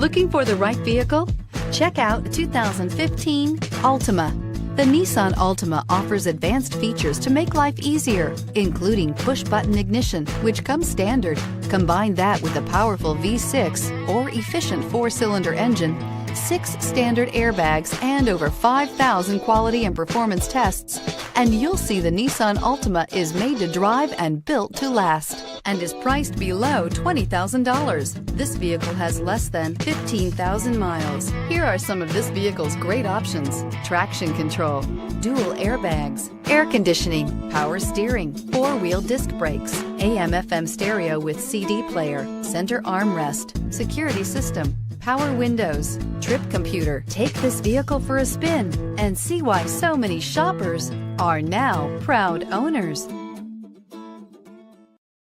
Looking for the right vehicle? Check out 2015 Altima. The Nissan Altima offers advanced features to make life easier, including push-button ignition, which comes standard. Combine that with a powerful V6 or efficient 4-cylinder engine, 6 standard airbags, and over 5,000 quality and performance tests, and you'll see the Nissan Altima is made to drive and built to last, and is priced below $20,000. This vehicle has less than 15,000 miles. Here are some of this vehicle's great options: traction control, dual airbags, air conditioning, power steering, 4-wheel disc brakes, AM/FM stereo with CD player, center armrest, security system, power windows, trip computer. Take this vehicle for a spin and see why so many shoppers are now proud owners.